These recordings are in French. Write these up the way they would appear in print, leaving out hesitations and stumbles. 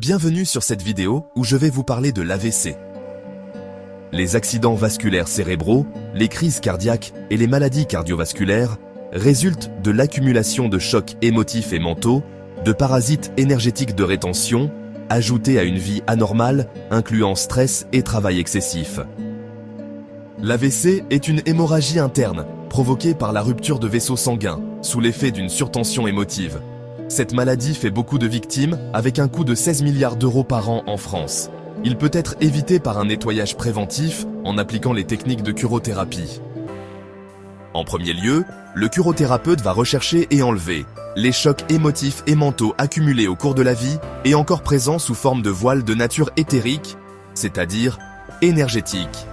Bienvenue sur cette vidéo où je vais vous parler de l'AVC. Les accidents vasculaires cérébraux, les crises cardiaques et les maladies cardiovasculaires résultent de l'accumulation de chocs émotifs et mentaux, de parasites énergétiques de rétention, ajoutés à une vie anormale, incluant stress et travail excessif. L'AVC est une hémorragie interne, provoquée par la rupture de vaisseaux sanguins, sous l'effet d'une surtension émotive. Cette maladie fait beaucoup de victimes, avec un coût de 16 milliards d'euros par an en France. Il peut être évité par un nettoyage préventif en appliquant les techniques de curothérapie. En premier lieu, le curothérapeute va rechercher et enlever les chocs émotifs et mentaux accumulés au cours de la vie et encore présents sous forme de voiles de nature éthérique, c'est-à-dire énergétique.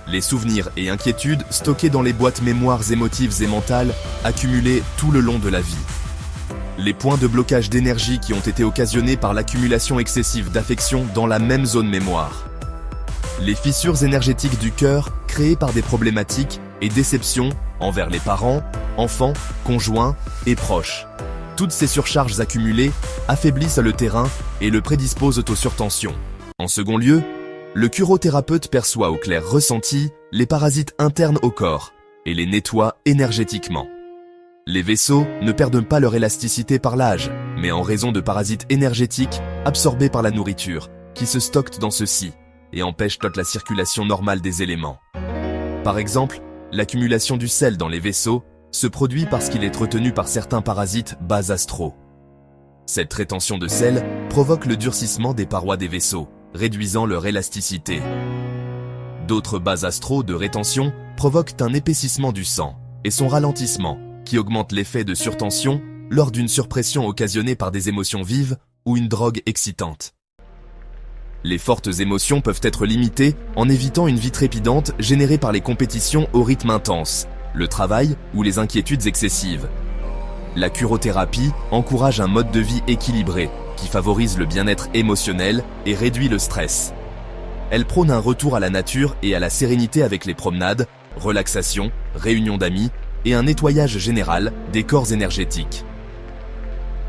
Les souvenirs et inquiétudes stockés dans les boîtes mémoires émotives et mentales accumulées tout le long de la vie. Les points de blocage d'énergie qui ont été occasionnés par l'accumulation excessive d'affections dans la même zone mémoire. Les fissures énergétiques du cœur créées par des problématiques et déceptions envers les parents, enfants, conjoints et proches. Toutes ces surcharges accumulées affaiblissent le terrain et le prédisposent aux surtensions. En second lieu, le curothérapeute perçoit au clair ressenti les parasites internes au corps et les nettoie énergétiquement. Les vaisseaux ne perdent pas leur élasticité par l'âge, mais en raison de parasites énergétiques absorbés par la nourriture, qui se stockent dans ceux-ci et empêchent toute la circulation normale des éléments. Par exemple, l'accumulation du sel dans les vaisseaux se produit parce qu'il est retenu par certains parasites bas astraux. Cette rétention de sel provoque le durcissement des parois des vaisseaux, réduisant leur élasticité. D'autres bas astraux de rétention provoquent un épaississement du sang et son ralentissement, qui augmente l'effet de surtension lors d'une surpression occasionnée par des émotions vives ou une drogue excitante. Les fortes émotions peuvent être limitées en évitant une vie trépidante générée par les compétitions au rythme intense, le travail ou les inquiétudes excessives. La curothérapie encourage un mode de vie équilibré qui favorise le bien-être émotionnel et réduit le stress. Elle prône un retour à la nature et à la sérénité avec les promenades, relaxation, réunions d'amis et un nettoyage général des corps énergétiques.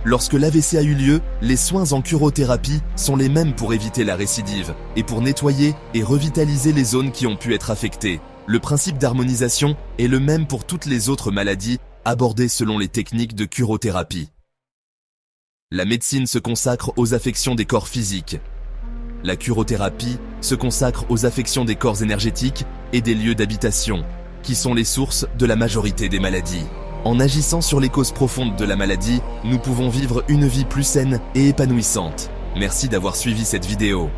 Lorsque l'AVC a eu lieu, les soins en curothérapie sont les mêmes pour éviter la récidive et pour nettoyer et revitaliser les zones qui ont pu être affectées. Le principe d'harmonisation est le même pour toutes les autres maladies abordées selon les techniques de curothérapie. La médecine se consacre aux affections des corps physiques. La curothérapie se consacre aux affections des corps énergétiques et des lieux d'habitation, qui sont les sources de la majorité des maladies. En agissant sur les causes profondes de la maladie, nous pouvons vivre une vie plus saine et épanouissante. Merci d'avoir suivi cette vidéo.